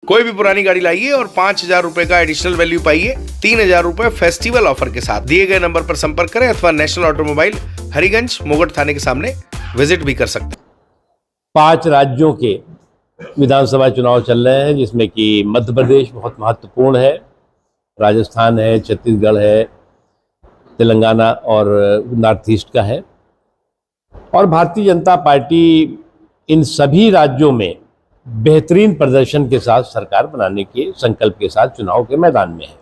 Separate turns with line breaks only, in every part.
कोई भी पुरानी गाड़ी लाइए और 5,000 रुपए का एडिशनल वैल्यू पाइए 3,000 रुपए फेस्टिवल ऑफर के साथ। दिए गए नंबर पर संपर्क करें अथवा नेशनल ऑटोमोबाइल हरिगंज मोगट थाने के सामने विजिट भी कर सकते हैं।
5 राज्यों के विधानसभा चुनाव चल रहे हैं, जिसमें कि मध्य प्रदेश बहुत महत्वपूर्ण है, राजस्थान है, छत्तीसगढ़ है, तेलंगाना और नॉर्थ ईस्ट का है। और भारतीय जनता पार्टी इन सभी राज्यों में बेहतरीन प्रदर्शन के साथ सरकार बनाने के संकल्प के साथ चुनाव के मैदान में है,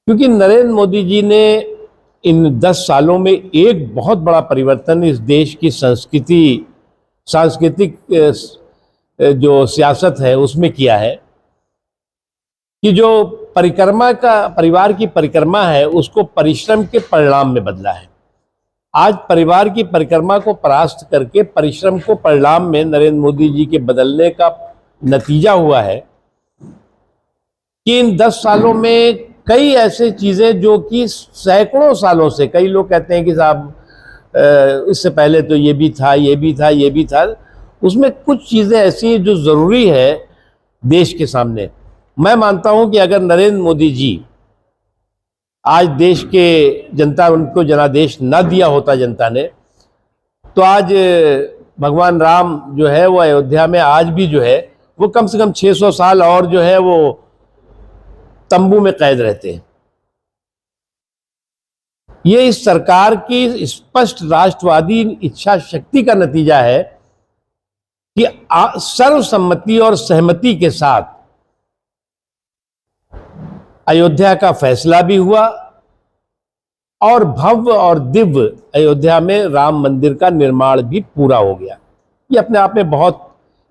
क्योंकि नरेंद्र मोदी जी ने इन 10 सालों में एक बहुत बड़ा परिवर्तन इस देश की सांस्कृतिक जो सियासत है उसमें किया है कि जो परिवार की परिक्रमा है उसको परिश्रम के परिणाम में बदला है। आज परिवार की परिक्रमा को परास्त करके परिश्रम को परिणाम में नरेंद्र मोदी जी के बदलने का नतीजा हुआ है कि इन 10 सालों में कई ऐसे चीजें जो कि सैकड़ों सालों से, कई लोग कहते हैं कि साहब इससे पहले तो ये भी था, ये भी था, ये भी था, उसमें कुछ चीजें ऐसी हैं जो जरूरी है देश के सामने। मैं मानता हूं कि अगर नरेंद्र मोदी जी आज देश के जनता उनको जनादेश न दिया होता जनता ने, तो आज भगवान राम जो है वो अयोध्या में आज भी जो है वो कम से कम 600 साल और जो है वो तंबू में कैद रहते हैं। ये इस सरकार की स्पष्ट राष्ट्रवादी इच्छा शक्ति का नतीजा है कि सर्वसम्मति और सहमति के साथ अयोध्या का फैसला भी हुआ और भव्य और दिव्य अयोध्या में राम मंदिर का निर्माण भी पूरा हो गया। ये अपने आप में बहुत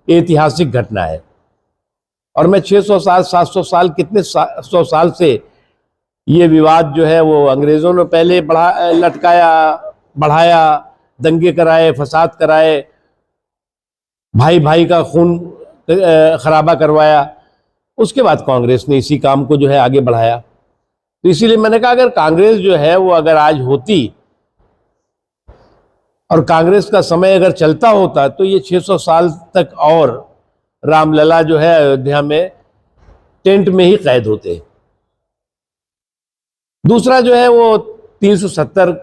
ऐतिहासिक घटना है। और मैं 600 साल 700 साल कितने 100 साल से ये विवाद जो है वो अंग्रेजों ने पहले बढ़ाया, दंगे कराए, फसाद कराए, भाई भाई का खून खराबा करवाया, उसके बाद कांग्रेस ने इसी काम को जो है आगे बढ़ाया। तो इसीलिए मैंने कहा अगर कांग्रेस जो है वो अगर आज होती और कांग्रेस का समय अगर चलता होता तो ये 600 साल तक और रामलला जो है अयोध्या में टेंट में ही कैद होते। दूसरा जो है वो 370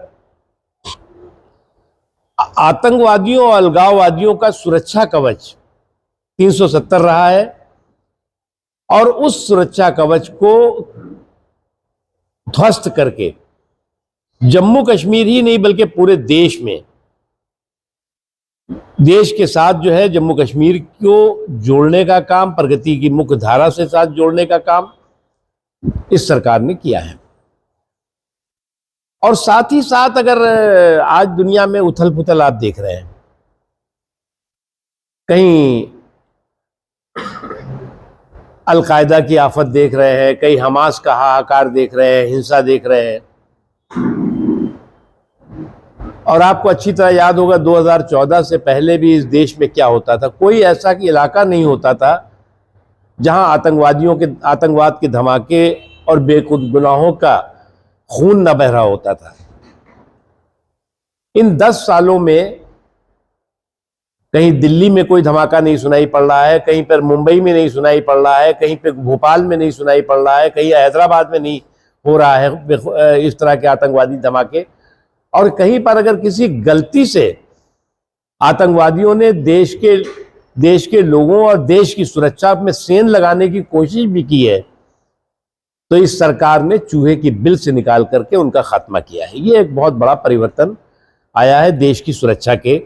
आतंकवादियों और अलगाववादियों का सुरक्षा कवच 370 रहा है, और उस सुरक्षा कवच को ध्वस्त करके जम्मू कश्मीर ही नहीं बल्कि पूरे देश में, देश के साथ जो है जम्मू कश्मीर को जोड़ने का काम, प्रगति की मुख्य धारा से साथ जोड़ने का काम इस सरकार ने किया है। और साथ ही साथ अगर आज दुनिया में उथल पुथल आप देख रहे हैं, कहीं अलकायदा की आफत देख रहे हैं, कहीं हमास का हाहाकार देख रहे हैं, हिंसा देख रहे हैं। और आपको अच्छी तरह याद होगा 2014 से पहले भी इस देश में क्या होता था। कोई ऐसा इलाका नहीं होता था जहां आतंकवाद के धमाके और बेगुनाहों का खून न बह रहा होता था। इन 10 सालों में कहीं दिल्ली में कोई धमाका नहीं सुनाई पड़ रहा है, कहीं पर मुंबई में नहीं सुनाई पड़ रहा है, कहीं पर भोपाल में नहीं सुनाई पड़ रहा है, कहीं हैदराबाद में नहीं हो रहा है इस तरह के आतंकवादी धमाके। और कहीं पर अगर किसी गलती से आतंकवादियों ने देश के लोगों और देश की सुरक्षा में सेंध लगाने की कोशिश भी की है, तो इस सरकार ने चूहे की बिल से निकाल करके उनका खात्मा किया है। ये एक बहुत बड़ा परिवर्तन आया है देश की सुरक्षा के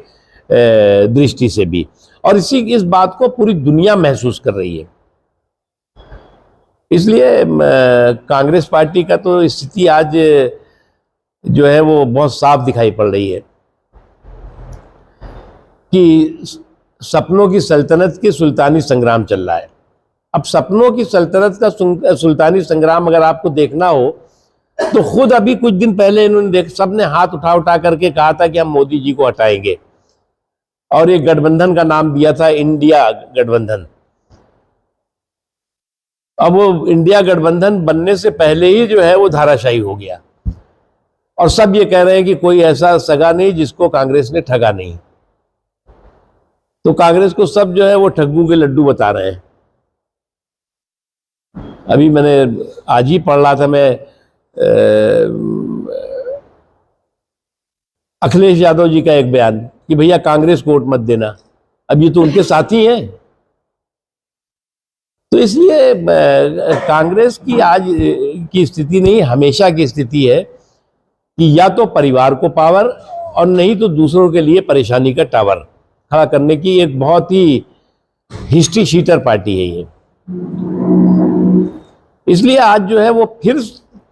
दृष्टि से भी, और इस बात को पूरी दुनिया महसूस कर रही है। इसलिए कांग्रेस पार्टी का तो स्थिति आज जो है वो बहुत साफ दिखाई पड़ रही है कि सपनों की सल्तनत के सुल्तानी संग्राम चल रहा है। अब सपनों की सल्तनत का सुल्तानी संग्राम अगर आपको देखना हो तो खुद अभी कुछ दिन पहले इन्होंने सबने हाथ उठा करके कहा था कि हम मोदी जी को हटाएंगे, और एक गठबंधन का नाम दिया था इंडिया गठबंधन। अब वो इंडिया गठबंधन बनने से पहले ही जो है वो धाराशायी हो गया, और सब ये कह रहे हैं कि कोई ऐसा सगा नहीं जिसको कांग्रेस ने ठगा नहीं। तो कांग्रेस को सब जो है वो ठग्गू के लड्डू बता रहे हैं। अभी मैंने आज ही पढ़ रहा था मैं अखिलेश यादव जी का एक बयान कि भैया कांग्रेस को वोट मत देना। अब ये तो उनके साथी हैं। तो इसलिए कांग्रेस की आज की स्थिति नहीं, हमेशा की स्थिति है कि या तो परिवार को पावर और नहीं तो दूसरों के लिए परेशानी का टावर खड़ा करने की एक बहुत ही हिस्ट्री शीटर पार्टी है ये। इसलिए आज जो है वो फिर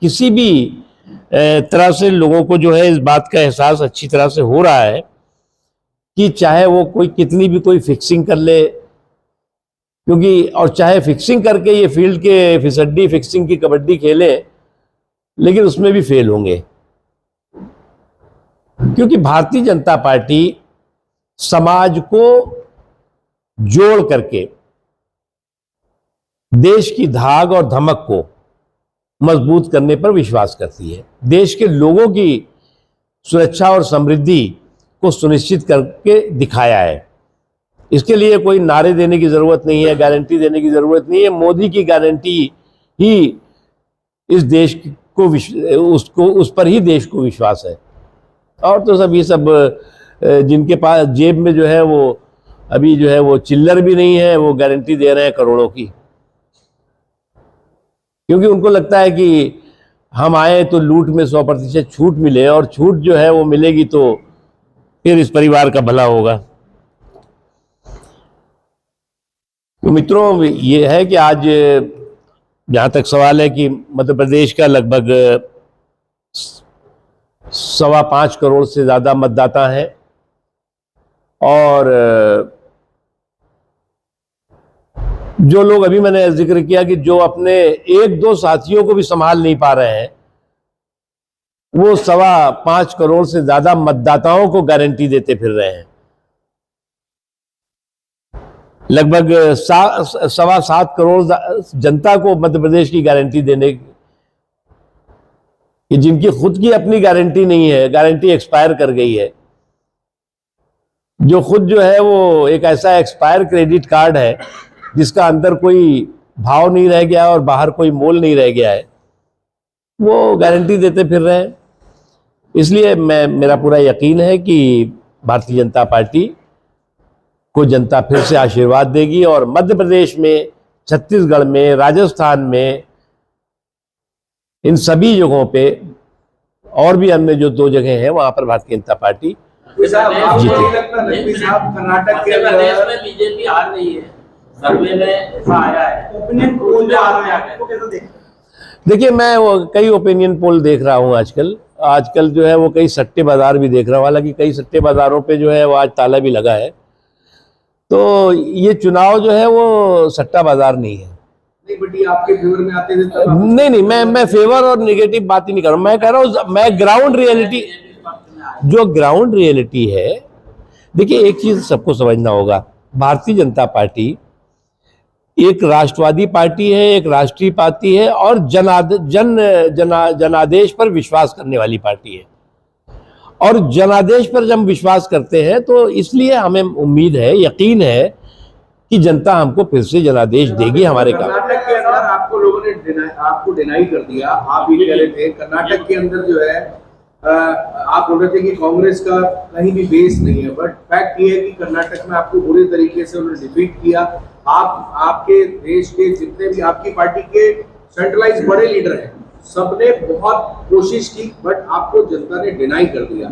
किसी भी तरह से लोगों को जो है इस बात का एहसास अच्छी तरह से हो रहा है कि चाहे वो कोई कितनी भी कोई फिक्सिंग कर ले, क्योंकि और चाहे फिक्सिंग करके ये फील्ड के फिसड्डी फिक्सिंग की कबड्डी खेले, लेकिन उसमें भी फेल होंगे। क्योंकि भारतीय जनता पार्टी समाज को जोड़ करके देश की धाग और धमक को मजबूत करने पर विश्वास करती है। देश के लोगों की सुरक्षा और समृद्धि को सुनिश्चित करके दिखाया है। इसके लिए कोई नारे देने की जरूरत नहीं है, गारंटी देने की जरूरत नहीं है। मोदी की गारंटी ही इस देश को उस पर ही देश को विश्वास है। और तो सब ये सब जिनके पास जेब में जो है वो अभी जो है वो चिल्लर भी नहीं है, वो गारंटी दे रहे हैं करोड़ों की, क्योंकि उनको लगता है कि हम आए तो लूट में 100% छूट मिले, और छूट जो है वो मिलेगी तो फिर इस परिवार का भला होगा। तो मित्रों, ये है कि आज जहाँ तक सवाल है कि मध्य प्रदेश का लगभग 5.25 करोड़ से ज़्यादा मतदाता हैं, और जो लोग अभी मैंने जिक्र किया कि जो अपने 1-2 साथियों को भी संभाल नहीं पा रहे हैं, वो 5.25 करोड़ से ज्यादा मतदाताओं को गारंटी देते फिर रहे हैं। लगभग 7.25 करोड़ जनता को मध्य प्रदेश की गारंटी देने कि जिनकी खुद की अपनी गारंटी नहीं है, गारंटी एक्सपायर कर गई है, जो खुद जो है वो एक ऐसा एक्सपायर क्रेडिट कार्ड है जिसका अंदर कोई भाव नहीं रह गया और बाहर कोई मोल नहीं रह गया है, वो गारंटी देते फिर रहे हैं। इसलिए मेरा पूरा यकीन है कि भारतीय जनता पार्टी को जनता फिर से आशीर्वाद देगी, और मध्य प्रदेश में, छत्तीसगढ़ में, राजस्थान में, इन सभी जगहों पे और भी अन्य जो 2 जगह हैं वहां पर भारतीय जनता पार्टी जीतेगी।
कर्नाटक के प्रदेश में बीजेपी हार रही है, सर्वे में ऐसा आया है। ओपिनियन पोल जो आ रहा है वो कैसे देखते हैं?
देखिए, मैं वो कई ओपिनियन पोल देख रहा हूँ आजकल जो है वो कई सट्टे बाजार भी देख रहा हूँ। हालांकि कई सट्टे बाजारों पे जो है वो आज ताला भी लगा है। तो ये चुनाव जो है वो सट्टा बाजार नहीं है।
नहीं, बट ये आपके फेवर में आते थे।
नहीं, मैं फेवर और नेगेटिव बात ही नहीं कर रहा हूँ। मैं कह रहा हूँ मैं ग्राउंड रियलिटी, जो ग्राउंड रियलिटी है। देखिए, एक चीज सबको समझना होगा, भारतीय जनता पार्टी एक राष्ट्रवादी पार्टी है, एक राष्ट्रीय पार्टी है, और जनादेश पर विश्वास करने वाली पार्टी है। और जनादेश पर जब विश्वास करते हैं तो इसलिए हमें उम्मीद है, यकीन है कि जनता हमको फिर से जनादेश देगी हमारे काम।
कर्नाटक के अंदर आपको लोगों ने आपको डिनाई कर दिया। आप ये कह रहे थे कर्नाटक के अंदर जो है आप बोल रहे थे कि कांग्रेस का कहीं भी बेस नहीं है, बट फैक्ट ये है कि कर्नाटक में आपको बुरे तरीके से उन्होंने डिफीट किया। आपके देश के जितने भी आपकी पार्टी के सेंट्रलाइज बड़े लीडर हैं, सबने बहुत कोशिश की, बट आपको जनता ने डिनाई कर दिया।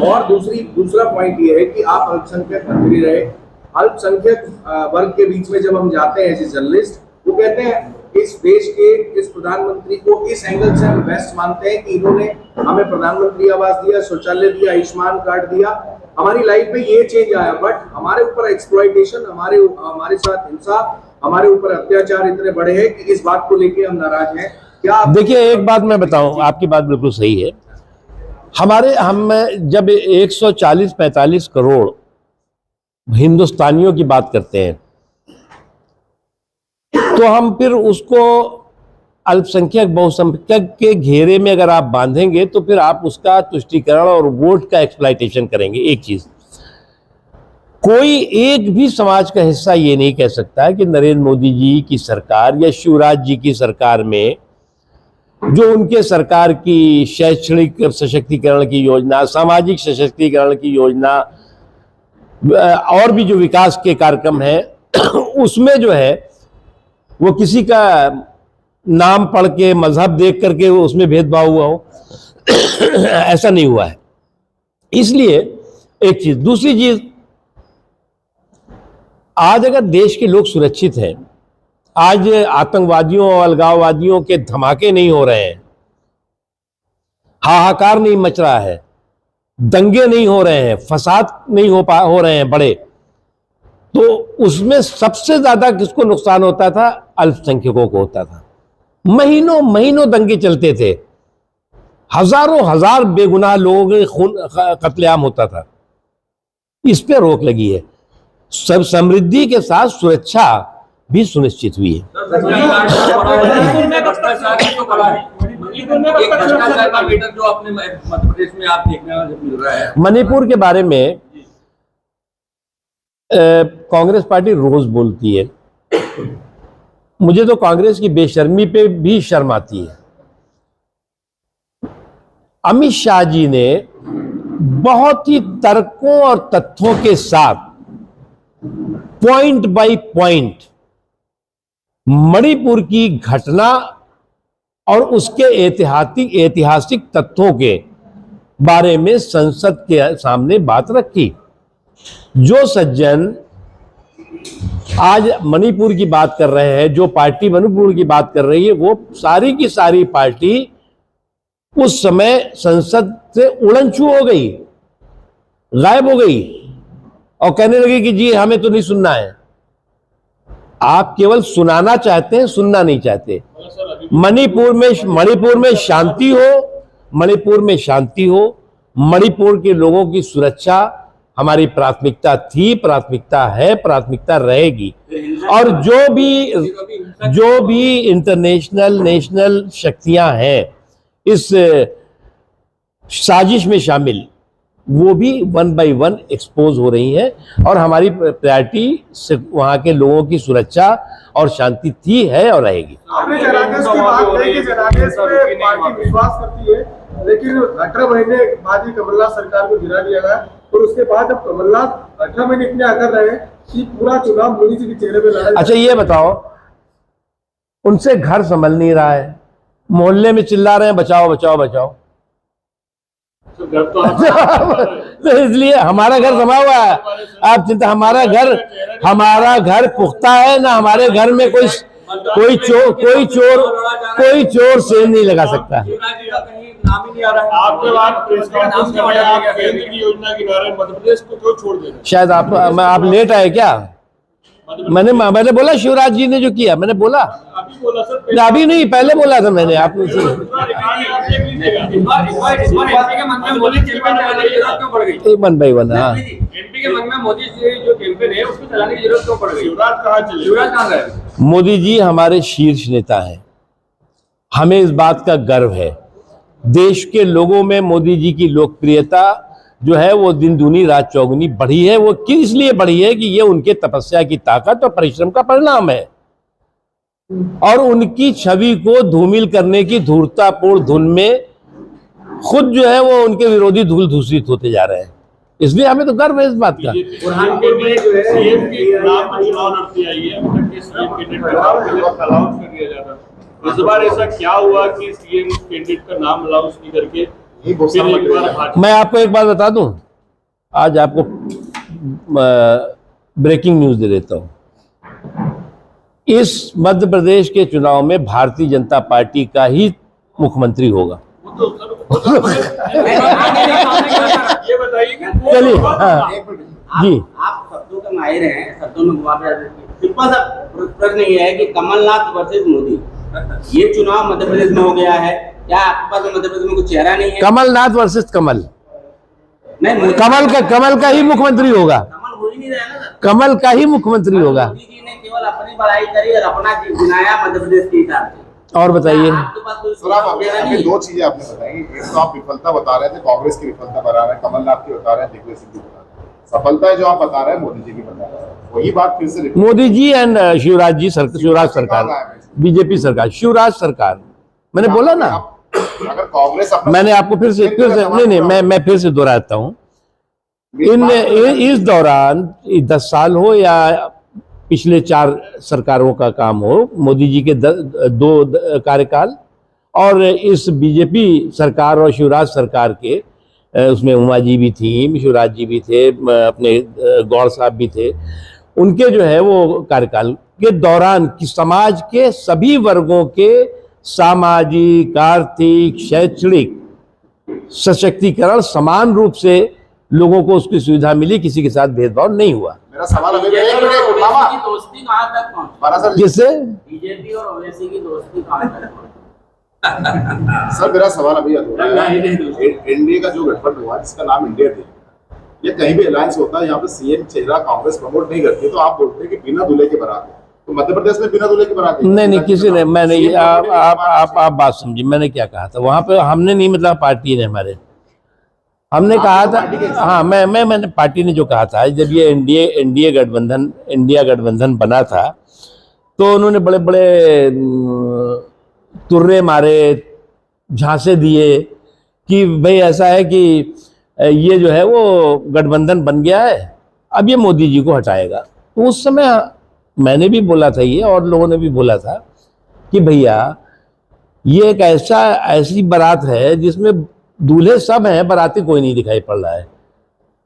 और दूसरा पॉइंट ये है कि आप अल्पसंख्यक मंत्री रहे। अल्पसंख्यक वर्ग के बीच में जब हम जाते हैं एज ए जर्नलिस्ट, वो कहते हैं इस देश के इस प्रधानमंत्री को इस एंगल से हम बेस्ट मानते हैं कि इन्होंने हमें प्रधानमंत्री आवास दिया, शौचालय दिया, आयुष्मान कार्ड दिया, हमारी लाइफ में ये चेंज आया। बट हमारे ऊपर एक्सप्लॉइटेशन, हमारे साथ हिंसा, हमारे ऊपर अत्याचार इतने बड़े हैं कि इस बात को लेके हम नाराज हैं। क्या
देखिए, एक बात मैं बताऊं, आपकी बात बिल्कुल सही है। हम जब 140-45 करोड़ हिंदुस्तानियों की बात करते हैं तो हम फिर उसको अल्पसंख्यक बहुसंख्यक के घेरे में अगर आप बांधेंगे तो फिर आप उसका तुष्टीकरण और वोट का एक्सप्लॉइटेशन करेंगे। एक चीज, कोई एक भी समाज का हिस्सा ये नहीं कह सकता कि नरेंद्र मोदी जी की सरकार या शिवराज जी की सरकार में जो उनके सरकार की शैक्षणिक सशक्तिकरण की योजना, सामाजिक सशक्तिकरण की योजना और भी जो विकास के कार्यक्रम हैं उसमें जो है वो किसी का नाम पढ़ के, मजहब देख करके उसमें भेदभाव हुआ हो ऐसा नहीं हुआ है। इसलिए एक चीज, दूसरी चीज, आज अगर देश के लोग सुरक्षित हैं, आज आतंकवादियों और अलगाववादियों के धमाके नहीं हो रहे हैं, हाहाकार नहीं मच रहा है, दंगे नहीं हो रहे हैं, फसाद नहीं हो रहे हैं बड़े, तो उसमें सबसे ज्यादा किसको नुकसान होता था? अल्पसंख्यकों को होता था। महीनों महीनों दंगे चलते थे, हजारों हजार बेगुनाह लोगों के खून कत्लेआम होता था। इस पे रोक लगी है। सब समृद्धि के साथ सुरक्षा भी सुनिश्चित हुई है। मणिपुर के बारे में कांग्रेस पार्टी रोज बोलती है, मुझे तो कांग्रेस की बेशर्मी पे भी शर्म आती है। अमित शाह जी ने बहुत ही तर्कों और तथ्यों के साथ पॉइंट बाय पॉइंट मणिपुर की घटना और उसके ऐतिहासिक तथ्यों के बारे में संसद के सामने बात रखी। जो सज्जन आज मणिपुर की बात कर रहे हैं, जो पार्टी मणिपुर की बात कर रही है, वो सारी की सारी पार्टी उस समय संसद से उड़नछू हो गई, गायब हो गई और कहने लगी कि जी हमें तो नहीं सुनना है। आप केवल सुनाना चाहते हैं, सुनना नहीं चाहते। मणिपुर में शांति हो, मणिपुर में शांति हो, मणिपुर के लोगों की सुरक्षा हमारी प्राथमिकता थी, प्राथमिकता है, प्राथमिकता रहेगी। और जो भी इंटरनेशनल नेशनल शक्तियां हैं इस साजिश में शामिल, वो भी वन बाय वन एक्सपोज हो रही हैं और हमारी प्रायोरिटी वहां के लोगों की सुरक्षा और शांति थी, है और रहेगी।
आपने जनादेश की बात कही कि जनादेश पे पार्टी विश्वास करती है, लेकिन 18 महीने बाद ही कमलनाथ सरकार को गिरा दिया गया और उसके बाद अब कमलनाथ 18 महीने इतने आकर रहे कि पूरा चुनाव मोदी जी के चेहरे पे लड़ा।
अच्छा ये बताओ, उनसे घर संभल नहीं रहा है, मोहल्ले में चिल्ला रहे हैं बचाओ बचाओ बचाओ। तो इसलिए हमारा घर समा हुआ है। आप चिंता, हमारा घर पुख्ता है ना, हमारे घर में कोई चोर सेंध नहीं लगा सकता।
आपके बाद प्रेस कॉन्फ्रेंस में आप केंद्र की योजना के बारे में मध्य प्रदेश को क्यों छोड़ दे रहे?
शायद आप लेट आए क्या? मैंने बोला शिवराज जी ने जो किया, मैंने बोला
अभी बोला सर,
अभी नहीं, पहले बोला था मैंने। आप वन बाई वन। हाँ,
एमपी के मन में मोदी जी जो कैंपेन है उसको चलाने की जरूरत क्यों पड़ गई? शिवराज कहाँ गए?
मोदी जी हमारे शीर्ष नेता हैं, हमें इस बात का गर्व है। देश के लोगों में मोदी जी की लोकप्रियता जो है वो दिन दूनी रात चौगुनी बढ़ी है। वो किस लिए बढ़ी है कि ये उनके तपस्या की ताकत और परिश्रम का परिणाम है और उनकी छवि को धूमिल करने की धूर्ततापूर्ण धुन में खुद जो है वो उनके विरोधी धूल धूसित होते जा रहे हैं। इसलिए हमें तो गर्व है इस बात का।
इस बार ऐसा क्या हुआ कि सीएम कैंडिडेट का नाम अनाउंस नहीं करके?
मैं आपको एक बात बता दूं, आज आपको ब्रेकिंग न्यूज दे देता हूं। इस मध्य प्रदेश के चुनाव में भारतीय जनता पार्टी का ही मुख्यमंत्री होगा। चलिए जी,
आप शब्दों के माहिर हैं, शब्दों में सिंपल सा प्रश्न ये है कि कमलनाथ वर्सेस मोदी, ये चुनाव मध्य प्रदेश में हो गया है, क्या आपके पास मध्य प्रदेश में कोई चेहरा नहीं है?
कमलनाथ वर्सेस कमल
नहीं,
कमल का ही मुख्यमंत्री होगा।
कमल हो ही नहीं रहा है ना,
कमल का ही मुख्यमंत्री होगा।
मोदी जी ने केवल अपनी बड़ाई करी और अपना गिनाया मध्य प्रदेश के हिसाब से।
और बताइए,
आपके पास कोई
सर, आप अभी दो चीजें आपने बताई। एक तो आप विफलता बता रहे थे, कांग्रेस की विफलता बता रहे हैं, कमलनाथ की बता रहे हैं, दिग्विजय सिंह की बता रहे हैं। सफलता है जो आप बता रहे हैं मोदी जी की बता रहे हैं, वही बात फिर से repeat
मोदी जी एंड शिवराज सरकार, बीजेपी सरकार, शिवराज सरकार, मैंने बोला ना।
अगर कांग्रेस अपना
मैंने आपको फिर से नहीं मैं फिर से दोहराता हूं। इस दौरान 10 साल हो या पिछले 4 सरकारों का काम हो, मोदी जी के 2 कार्यकाल और इस बीजेपी सरकार और शिवराज सरकार के, उसमें उमा जी भी थी, शिवराज जी भी थे, अपने गौड़ साहब भी थे, उनके जो है वो कार्यकाल के दौरान कि समाज के सभी वर्गों के सामाजिक, आर्थिक, शैक्षणिक सशक्तिकरण समान रूप से लोगों को उसकी सुविधा मिली, किसी के साथ भेदभाव नहीं हुआ।
मेरा सवाल अभी
की दोस्ती कहाँ तक पहुंची?
किससे?
बीजेपी और ओवैसी की दोस्ती कहाँ तक पहुंची?
सर मेरा सवाल अभी अधूरा है। एनडीए का जो गठबंधन हुआ जिसका नाम इंडिया थे, ये कहीं भी अलायंस होता है, यहाँ पे सीएम चेहरा कांग्रेस प्रमोट नहीं करती, तो आप बोलते हैं कि बिना दूल्हे की बारात है, तो मध्य प्रदेश में बिना दूल्हे की बारात
नहीं किसी ने, मैंने आप बात समझी, मैंने क्या कहा था वहां पे, हमने नहीं, मतलब पार्टी ने हमारे, हमने कहा था, हाँ मैंने पार्टी ने जो कहा था, जब ये इंडिया गठबंधन बना था तो उन्होंने बड़े बड़े तुर्रे मारे, झांसे दिए कि भाई ऐसा है कि ये जो है वो गठबंधन बन गया है, अब ये मोदी जी को हटाएगा। तो उस समय मैंने भी बोला था ये, और लोगों ने भी बोला था कि भैया ये एक ऐसी बारात है जिसमें दूल्हे सब हैं, बाराती कोई नहीं दिखाई पड़ रहा है,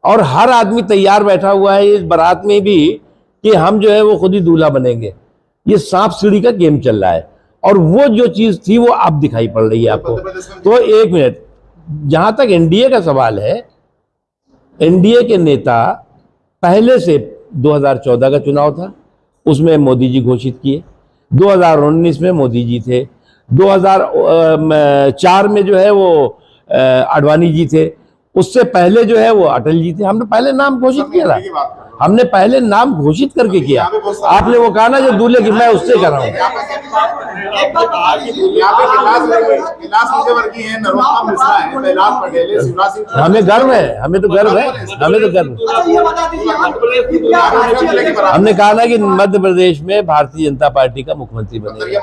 और हर आदमी तैयार बैठा हुआ है इस बारात में भी कि हम जो है वो खुद ही दूल्हा बनेंगे। ये सांप सीढ़ी का गेम चल रहा है, और वो जो चीज थी वो अब दिखाई पड़ रही है आपको। तो 1 मिनट, जहां तक एनडीए का सवाल है, एनडीए के नेता पहले से 2014 का चुनाव था, उसमें मोदी जी घोषित किए, 2019 में मोदी जी थे, 2004 में जो है वो आडवाणी जी थे, उससे पहले जो है वो अटल जी थे। हमने पहले नाम घोषित किया था, हमने पहले नाम घोषित करके किया। आपने वो कहा ना जो दूल्हे की, मैं उससे कर रहा हूँ। हमें गर्व है, हमें तो गर्व है। हमने कहा ना कि मध्य प्रदेश में भारतीय जनता पार्टी का मुख्यमंत्री बनेगा।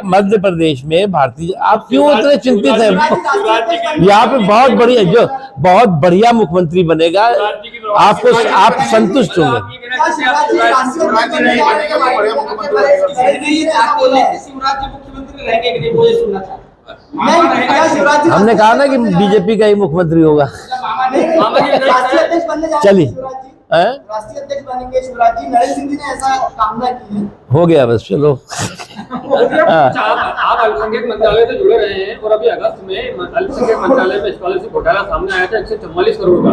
मध्य प्रदेश में भारतीय, आप क्यों इतने चिंतित हैं? यहाँ पे बहुत बढ़िया मुख्यमंत्री बनेगा, आपको, आप संतुष्ट होंगे। हमने कहा ना कि बीजेपी का ही मुख्यमंत्री होगा। चलिए,
राष्ट्रीय अध्यक्ष बनेंगे शिवराज जी, नरेंद्र सिंह जी ने ऐसा कामना की है।
हो गया बस, चलो।
आप अल्पसंख्यक मंत्रालय से जुड़े रहे हैं, और अभी अगस्त में अल्पसंख्यक मंत्रालय में स्कॉलरशिप घोटाला सामने आया था 144 करोड़ का।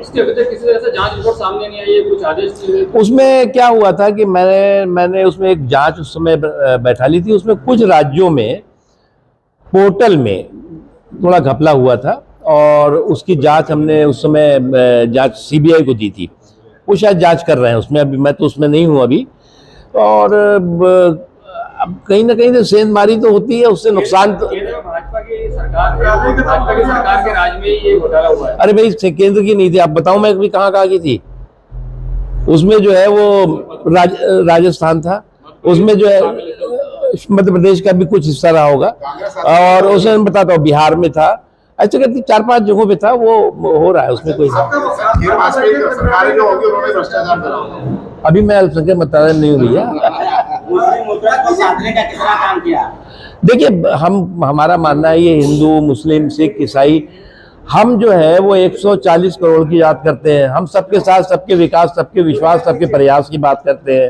उसके अभी तक किसी तरह से जांच रिपोर्ट सामने नहीं आई है, कुछ आदेश?
उसमें क्या हुआ था कि मैंने उसमें एक जांच उस समय बैठा ली थी। उसमें कुछ राज्यों में पोर्टल में थोड़ा घपला हुआ था, और उसकी जांच हमने उस समय जांच सीबीआई को दी थी। वो शायद जांच कर रहे हैं उसमें, अभी मैं तो उसमें नहीं हूँ अभी। और अब कहीं ना कहीं तो सेंधमारी तो होती है, उससे नुकसान तो।
भाजपा की सरकार के राज में ये घोटाला हुआ है।
अरे भाई, केंद्र की नहीं थी, आप बताओ मैं अभी कहाँ की थी। उसमें जो है वो राजस्थान था, उसमें जो है मध्य प्रदेश का भी कुछ हिस्सा रहा होगा, और उसमें मैं बताता हूँ बिहार में था। अच्छा कहती 4-5 जगहों पे था, वो हो रहा है उसमें कोई। अभी मैं अल्पसंख्यक मंत्रालय नहीं हुई है। देखिए, हमारा मानना है ये हिंदू, मुस्लिम, सिख, ईसाई, हम जो है वो 140 करोड़ की बात करते हैं। हम सबके साथ, सबके विकास, सबके विश्वास, सबके प्रयास की बात करते हैं।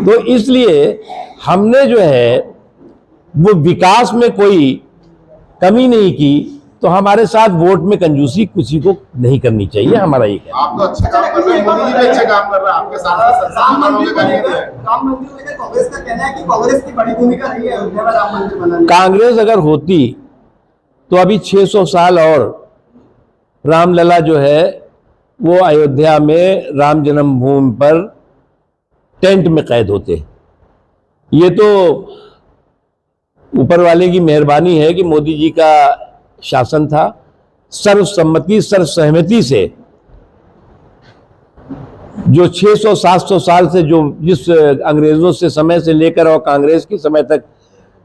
तो इसलिए हमने जो है वो विकास में कोई कमी नहीं की, तो हमारे साथ वोट में कंजूसी किसी को नहीं करनी चाहिए। हमारा ये कहना।
आप तो अच्छा काम कर रहे हैं, मोदी जी भी अच्छा काम कर रहे हैं, आपके साथ
राम मंदिर को लेकर कांग्रेस का कहना है कि कांग्रेस की बड़ी भूमिका रही है अयोध्या में राम मंदिर बनाने।
कांग्रेस अगर होती तो अभी 600 साल और रामलला जो है वो अयोध्या में राम जन्मभूमि पर टेंट में कैद होते। ये तो ऊपर वाले की मेहरबानी है कि मोदी जी का शासन था, सर्वसम्मति सर्वसहमति से जो 600-700 साल से जो जिस अंग्रेजों से समय से लेकर और कांग्रेस के समय तक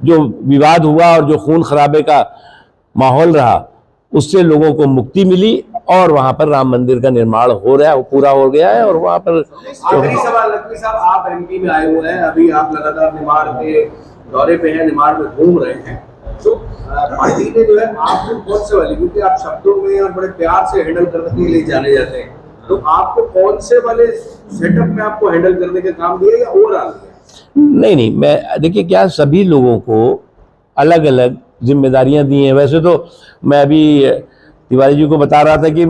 जो विवाद हुआ और जो खून खराबे का माहौल रहा, उससे लोगों को मुक्ति मिली और वहां पर राम मंदिर का निर्माण हो रहा है, पूरा हो गया है। और वहां पर
आखिरी सवाल लखवी साहब, आप एमपी में आए हुए हैं, अभी आप लगातार निमाड़ के दौरे पे हैं, निमाड़ में घूम रहे हैं, तो पार्टी ने जो है आपको कौन से वाले, क्योंकि आप शब्दों में और बड़े प्यार से हैंडल करने के लिए जाने जाते हैं, तो आपको कौन से वाले सेटअप में आपको हैंडल करने का काम दिया या ओवरऑल दिया?
नहीं, मैं देखिए क्या सभी लोगों को अलग अलग जिम्मेदारियां दी हैं। वैसे तो मैं अभी तिवारी जी को बता रहा था कि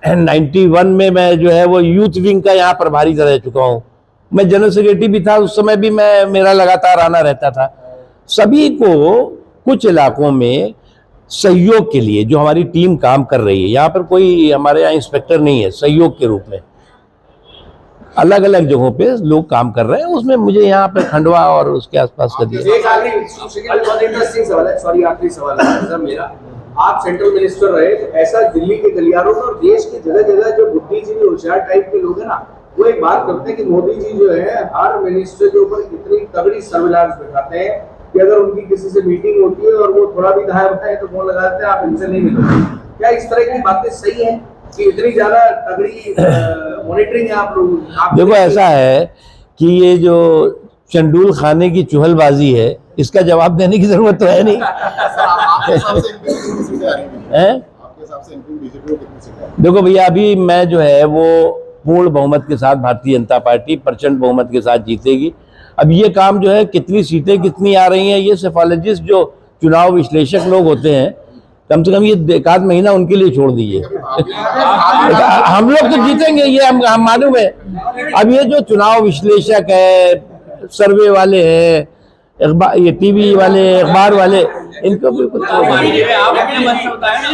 91 में मैं जो है वो यूथ विंग का यहाँ प्रभारी रह चुका हूँ। मैं जनरल सेक्रेटरी भी था, उस समय भी मेरा लगातार आना रहता था। सभी को कुछ इलाकों में सहयोग के लिए जो हमारी टीम काम कर रही है, यहाँ पर कोई हमारे यहाँ इंस्पेक्टर नहीं है, सहयोग के रूप में अलग अलग जगहों पे लोग काम कर रहे हैं। उसमें मुझे यहाँ पे खंडवा और उसके आसपास का दिया।
एक आखिरी इंटरेस्टिंग सवाल है, सॉरी आखिरी सवाल है सर मेरा, आप सेंट्रल मिनिस्टर रहे, तो ऐसा दिल्ली के गलियारों में और देश की जगह जगह जो बुद्धिजीवी होशियार टाइप के लोग हैं ना, वो एक बात करते हैं कि मोदी जी जो है हर मिनिस्टर के ऊपर इतनी तगड़ी सर्विलांस बिठाते हैं कि अगर उनकी किसी से मीटिंग होती है और वो थोड़ा भी दाया बताए तो फोन लगाते हैं आप इनसे नहीं मिलोगे। क्या इस तरह की बातें सही है कि इतनी ज्यादा तगड़ी मॉनिटरिंग है आप लोग?
देखो ऐसा है कि ये जो चंडूल खाने की चुहलबाजी है, इसका जवाब देने की जरूरत तो है नहीं। देखो भैया, अभी मैं जो है वो पूर्ण बहुमत के साथ भारतीय जनता पार्टी प्रचंड बहुमत के साथ जीतेगी। अब ये काम जो है कितनी सीटें कितनी आ रही हैं, ये सेफोलॉजिस्ट जो चुनाव विश्लेषक लोग होते हैं, कम से कम ये एक आध महीना उनके लिए छोड़ दीजिए। हम लोग तो जीतेंगे, ये हम मालूम है। अब ये जो चुनाव विश्लेषक है, सर्वे वाले हैं, अखबार, ये टीवी वाले, अखबार वाले, इनको भी कुछ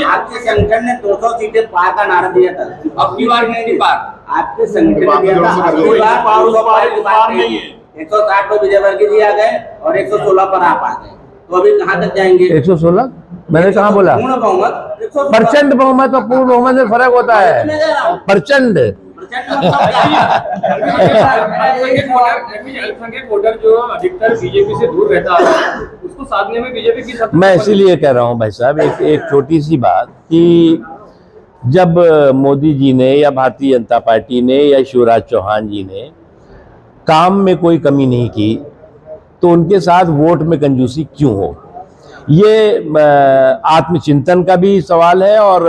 आपके संगठन ने 200 सीटें पार का नारा दिया था, अब की बार नहीं पार। आपके संगठन ने दिया था, अब की बार पार नहीं है। 160 तो विजय वर्गीय जी आ गए और 116 पर आप आ गए, तो अभी कहाँ तक जाएंगे?
116 मैंने कहाँ बोला?
पूर्ण बहुमत,
प्रचंड बहुमत और पूर्ण बहुमत में फर्क होता है। प्रचंड
अल्पसंख्यक वोटर जो अधिकतर बीजेपी से दूर रहता है, उसको साधने में बीजेपी की सबसे
मैं इसीलिए कह रहा हूँ भाई साहब, एक छोटी सी बात कि जब मोदी जी ने या भारतीय जनता पार्टी ने या शिवराज चौहान जी ने काम में कोई कमी नहीं की, तो उनके साथ वोट में कंजूसी क्यों हो? ये आत्मचिंतन का भी सवाल है और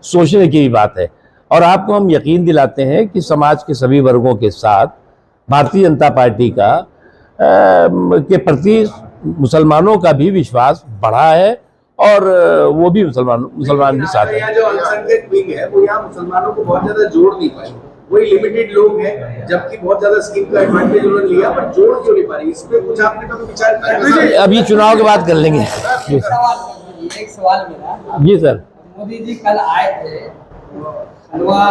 सोचने की भी बात है। और आपको हम यकीन दिलाते हैं कि समाज के सभी वर्गों के साथ भारतीय जनता पार्टी का के प्रति मुसलमानों का भी विश्वास बढ़ा है और वो भी मुसलमान भी साथ है।
यहाँ जो अल्पसंख्यक विंग है वो यहाँ मुसलमानों को बहुत ज्यादा जोड़ नहीं पाए, वही लिमिटेड लोग हैं, जबकि बहुत ज्यादा स्कीम का एडवांटेज उन्होंने लिया, पर जोड़ क्यों नहीं पा रही? इस पे कुछ आपने कभी विचार किया?
अभी चुनाव के बाद कर लेंगे।
एक सवाल मेरा
जी सर।
मोदी जी कल आए थे, खंडवा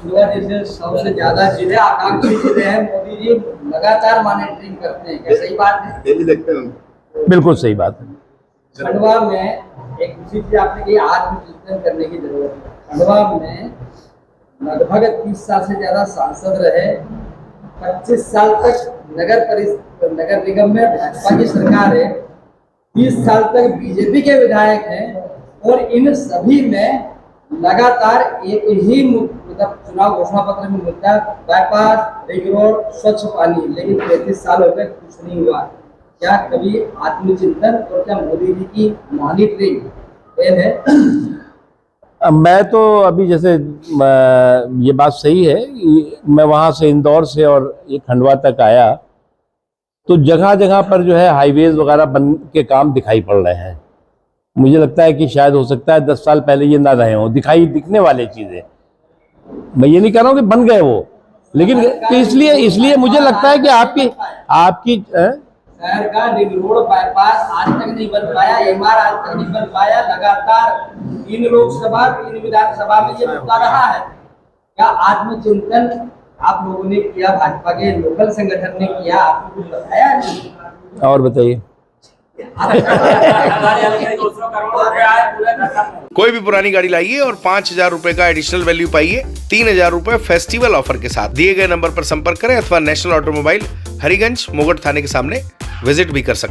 जैसे सबसे ज्यादा जिले आकांक्षी जिले हैं, मोदी जी लगातार मॉनिटरिंग करते हैं, क्या सही बात है?
डेली देखते हैं।
बिल्कुल सही बात है।
खंडवा में एक दूसरी चीज आपने कही, आत्मचिंतन करने की जरूरत है। खंडवा में लगभग 30 साल से ज्यादा सांसद रहे, 25 साल तक नगर निगम में भाजपा की सरकार है, 30 साल तक बीजेपी के विधायक हैं, और इन सभी में लगातार एक ही मतलब चुनाव घोषणा पत्र में मुद्दा बाईपास, रिंग रोड, स्वच्छ पानी, लेकिन 35 साल हो गए कुछ नहीं हुआ। क्या कभी आत्मचिंतन और क्या मोदी जी की मॉनिटरिंग है?
मैं तो अभी जैसे ये बात सही है, मैं वहाँ से इंदौर से और ये खंडवा तक आया तो जगह जगह पर जो है हाईवेज वगैरह बन के काम दिखाई पड़ रहे हैं। मुझे लगता है कि शायद हो सकता है 10 साल पहले ये ना रहे हों, दिखने वाले चीजें। मैं ये नहीं कह रहा हूँ कि बन गए वो, लेकिन तो इसलिए मुझे लगता है कि आपकी
शहर का रिंग रोड बाईपास आज तक नहीं बन पाया, एमआर आज तक नहीं बन पाया। लगातार 3 लोकसभा 3 विधानसभा में ये मुद्दा रहा है। क्या आत्मचिंतन आप लोगों ने किया, भाजपा के लोकल संगठन ने किया, आपको कुछ बताया नहीं?
और बताइए।
200 करोड़ रुपया है, पूरा खत्म हो।
कोई भी पुरानी गाड़ी लाइए और 5,000 रुपए का एडिशनल वैल्यू पाइए 3,000 रुपए फेस्टिवल ऑफर के साथ। दिए गए नंबर पर संपर्क करें अथवा नेशनल ऑटोमोबाइल हरिगंज मोगट थाने के सामने विजिट भी कर सकते हैं।